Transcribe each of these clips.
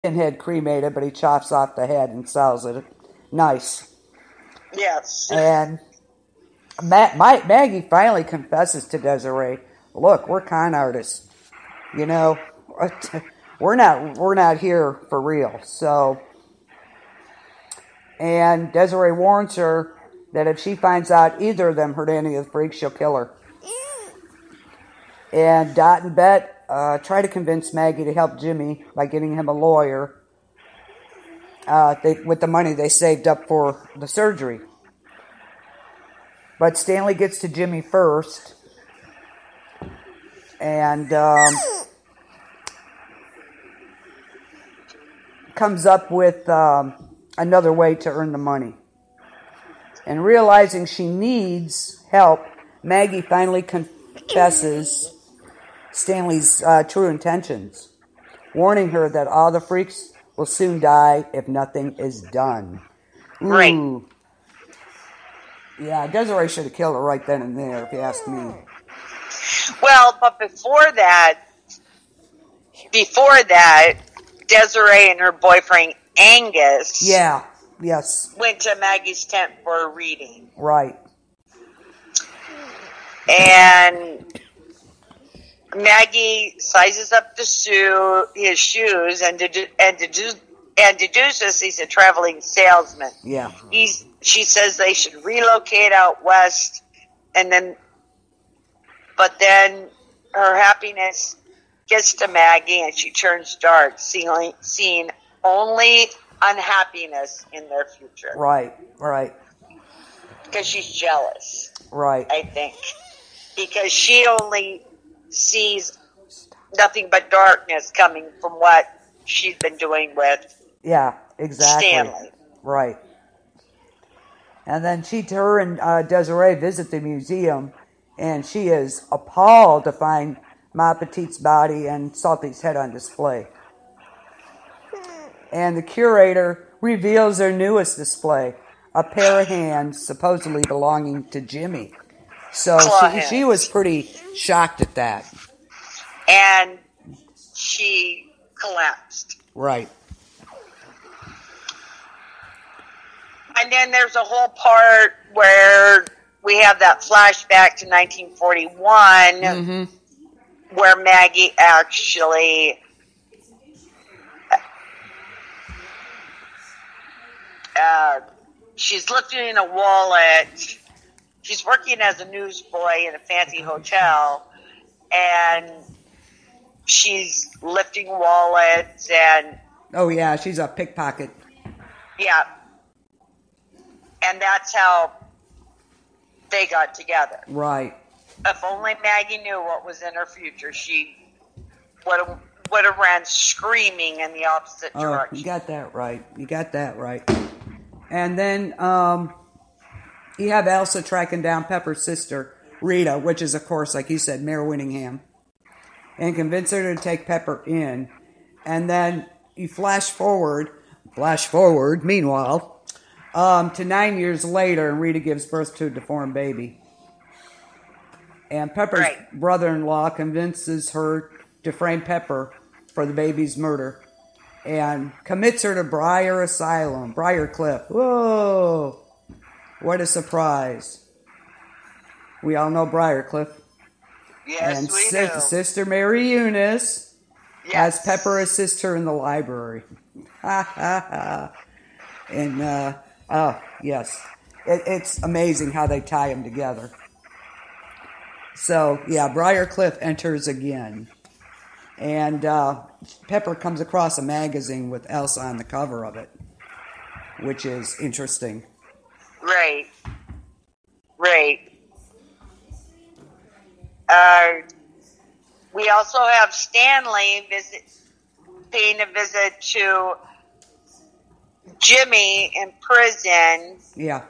pinhead cremated, but he chops off the head and sells it. Nice. Yes. And Maggie finally confesses to Desiree, "Look, we're con artists. You know, we're not here for real." So, and Desiree warns her that if she finds out either of them hurt any of the freaks, she'll kill her. And Dot and Bet try to convince Maggie to help Jimmy by getting him a lawyer with the money they saved up for the surgery. But Stanley gets to Jimmy first and comes up with another way to earn the money. And realizing she needs help, Maggie finally confesses Stanley's true intentions, warning her that all the freaks will soon die if nothing is done. Ooh. Right. Yeah, Desiree should have killed her right then and there, if you ask me. Well, but before that, Desiree and her boyfriend Angus went to Maggie's tent for a reading. Right. And Maggie sizes up his shoes and deduces he's a traveling salesman. Yeah. She says they should relocate out west, but then her happiness gets to Maggie and she turns dark, seeing only unhappiness in their future. Right. Because she's jealous. Right. I think. Because she only sees nothing but darkness coming from what she's been doing with Stanley. Right. And then her and Desiree visit the museum, and she is appalled to find Ma Petite's body and Salty's head on display. And the curator reveals their newest display, a pair of hands supposedly belonging to Jimmy. So she was pretty shocked at that. And she collapsed. Right. And then there's a whole part where we have that flashback to 1941 where Maggie actually she's lifting a wallet. She's working as a newsboy in a fancy hotel, and she's lifting wallets and... Oh, yeah, she's a pickpocket. Yeah. And that's how they got together. Right. If only Maggie knew what was in her future, she would have ran screaming in the opposite direction. You got that right. And then you have Elsa tracking down Pepper's sister, Rita, which is, of course, like you said, Mare Winningham, and convince her to take Pepper in. And then you flash forward, meanwhile, to 9 years later, and Rita gives birth to a deformed baby. And Pepper's brother-in-law convinces her to frame Pepper for the baby's murder and commits her to Briarcliff. Whoa! What a surprise. We all know Briarcliff. Yes, and we do. Sister Mary Eunice has Pepper assist her in the library. Ha ha ha. And, yes. It's amazing how they tie them together. So, yeah, Briarcliff enters again. And Pepper comes across a magazine with Elsa on the cover of it, which is interesting. Right. We also have Stanley paying a visit to Jimmy in prison. Yeah.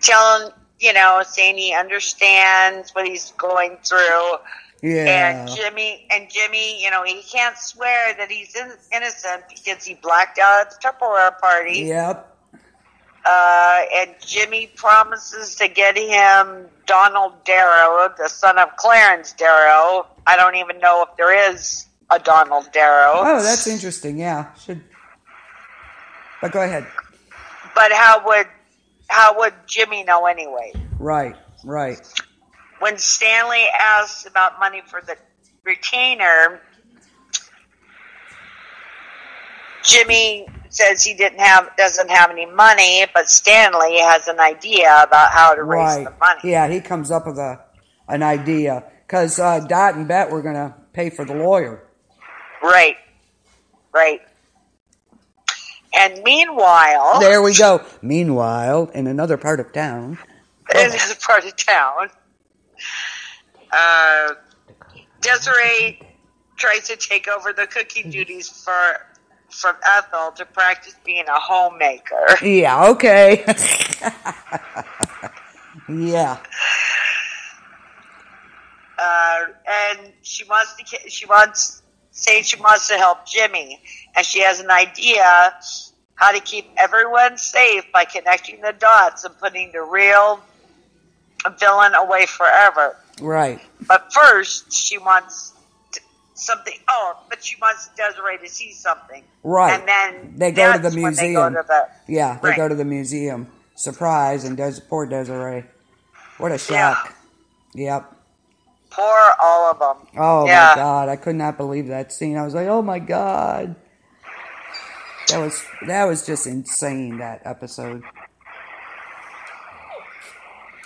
Telling, saying he understands what he's going through. Yeah. And Jimmy, he can't swear that he's innocent because he blacked out at the Tupperware party. Yep. And Jimmy promises to get him Donald Darrow, the son of Clarence Darrow. I don't even know if there is a Donald Darrow. Oh, that's interesting. Yeah, but go ahead. But how would Jimmy know anyway? Right. When Stanley asks about money for the retainer, Jimmy says he doesn't have any money, but Stanley has an idea about how to raise the money. Yeah, he comes up with an idea because Dot and Bet were going to pay for the lawyer. Right. And meanwhile... There we go. Meanwhile, in another part of town... Desiree tries to take over the cooking duties from Ethel to practice being a homemaker. Yeah, okay. Yeah. And she wants to help Jimmy, and she has an idea how to keep everyone safe by connecting the dots and putting the real villain away forever. Right. But first, she wants something. Oh, but she wants Desiree to see something. Right. And then they go to the museum. They go to the museum. Surprise, and poor Desiree. What a shock. Yeah. Yep. Poor all of them. Oh, my God. I could not believe that scene. I was like, oh, my God. That was just insane, that episode.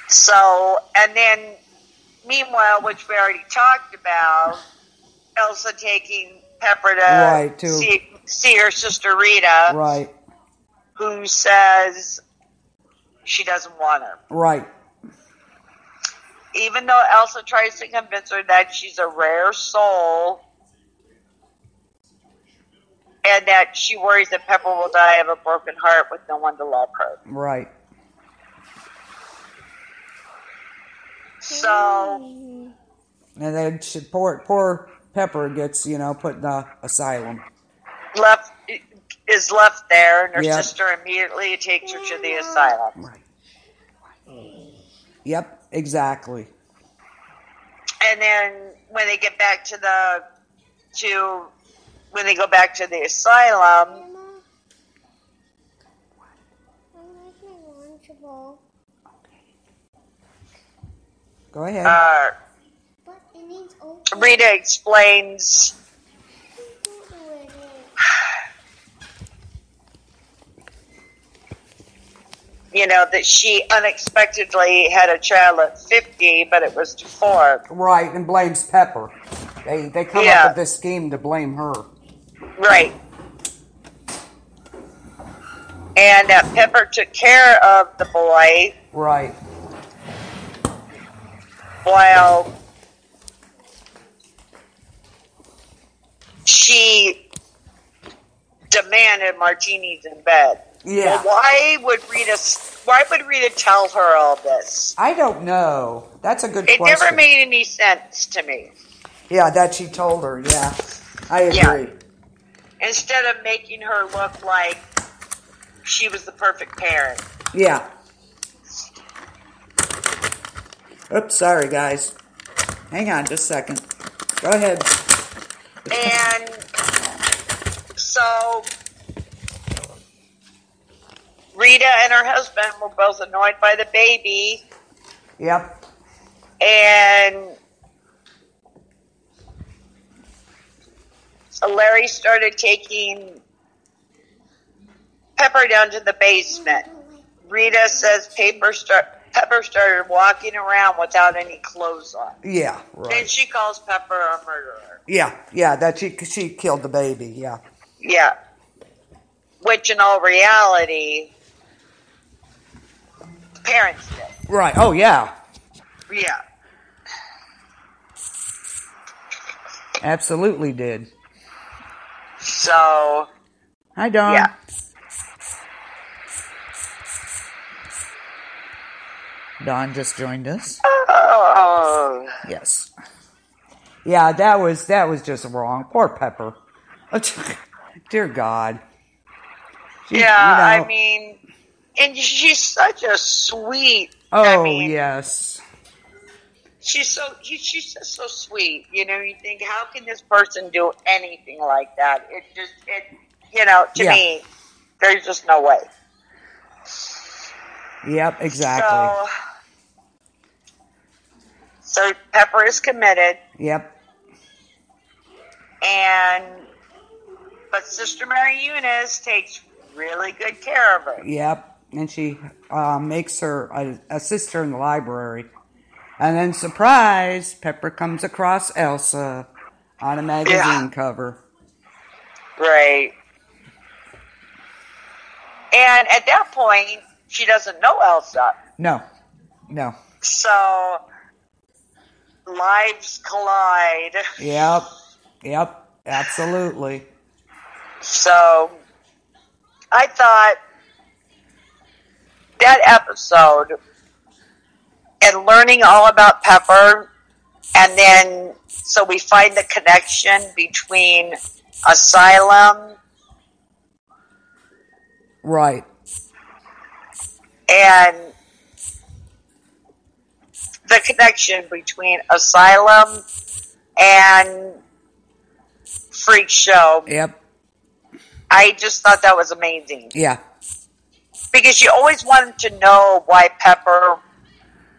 So, and then, meanwhile, which we already talked about, Elsa taking Pepper to see her sister Rita. Right. Who says she doesn't want her. Right. Even though Elsa tries to convince her that she's a rare soul and that she worries that Pepper will die of a broken heart with no one to love her. Right. So... And then poor Pepper gets, put in the asylum. Is left there, and her sister immediately takes her to the asylum. Right. Yep, exactly. And then when they get back to the asylum, go ahead. Rita explains that she unexpectedly had a child at 50, but it was deformed. Right, and blames Pepper. They come up with this scheme to blame her. Right. And Pepper took care of the boy. Right. While she demanded martinis in bed. Yeah. Well, why would Rita tell her all this? I don't know. That's a good question. It never made any sense to me. Yeah, that she told her. Yeah, I agree. Yeah. Instead of making her look like she was the perfect parent. Yeah. Oops, sorry, guys. Hang on just a second. Go ahead. And so Rita and her husband were both annoyed by the baby. Yep. And Larry started taking Pepper down to the basement. Rita says Pepper started walking around without any clothes on. Yeah, right. Then she calls Pepper a murderer. Yeah, that she killed the baby, yeah. Yeah. Which in all reality, the parents did. Right, oh yeah. Yeah. Absolutely did. So. Hi, Dawn. Yeah. Dawn just joined us. Oh. Yes. Yeah, that was just wrong. Poor Pepper. Dear God. I mean, and she's such a sweet. Oh, yes. she's just so sweet. You know, you think, how can this person do anything like that? To me, there's just no way. Yep, exactly. So Pepper is committed. Yep. But Sister Mary Eunice takes really good care of her. Yep, and she makes her assist her in the library. And then, surprise, Pepper comes across Elsa on a magazine cover. Right. And at that point, she doesn't know Elsa. No. So, lives collide. Yep, absolutely. So, I thought that episode and learning all about Pepper, and then so we find the connection between Asylum, right, and the connection between Asylum and Freakshow. Yep. I just thought that was amazing. Yeah. Because you always wanted to know why Pepper.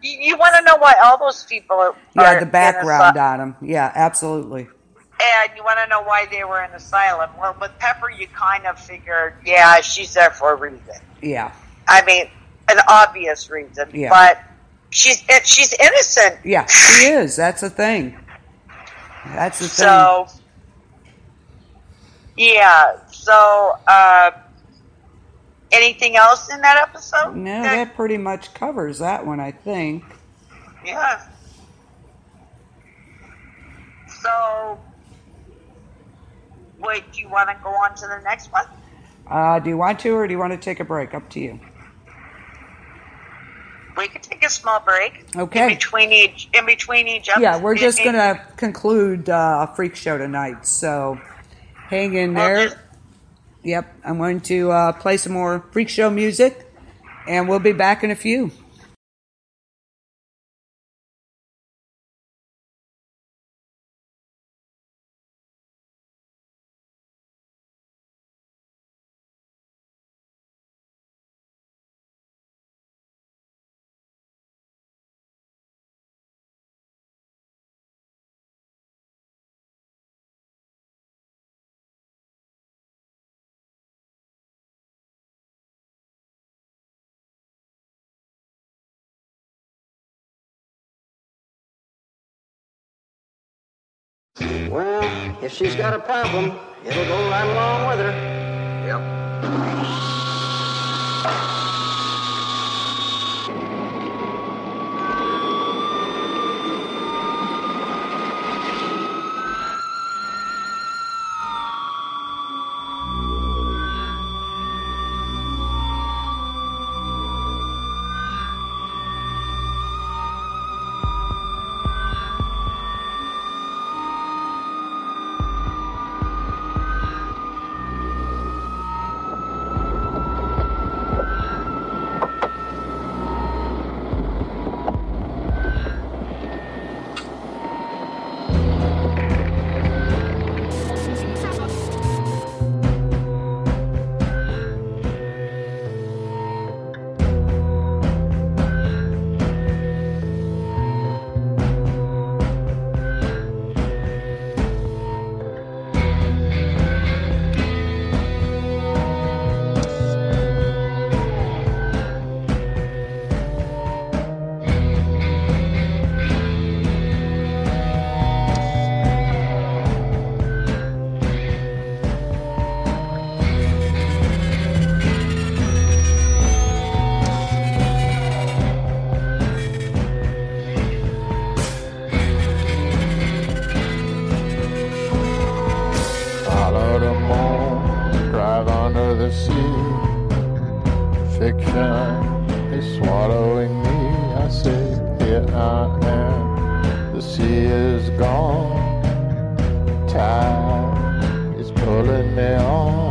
You want to know why all those people are. Yeah, the background on them. Yeah, absolutely. And you want to know why they were in asylum. Well, with Pepper, you kind of figured, yeah, she's there for a reason. Yeah. I mean, an obvious reason. Yeah. But she's innocent. Yeah, she is. That's the thing. So, yeah. So, anything else in that episode? No, that pretty much covers that one, I think. Yeah. So, wait, do you want to go on to the next one? Do you want to, or do you want to take a break? Up to you. We could take a small break. Okay. In between each episode. Yeah, we're just going to conclude Freakshow tonight, so hang in there. Yep, I'm going to play some more Freakshow music, and we'll be back in a few. Well, if she's got a problem, it'll go right along with her. Yep. Time is pulling me on.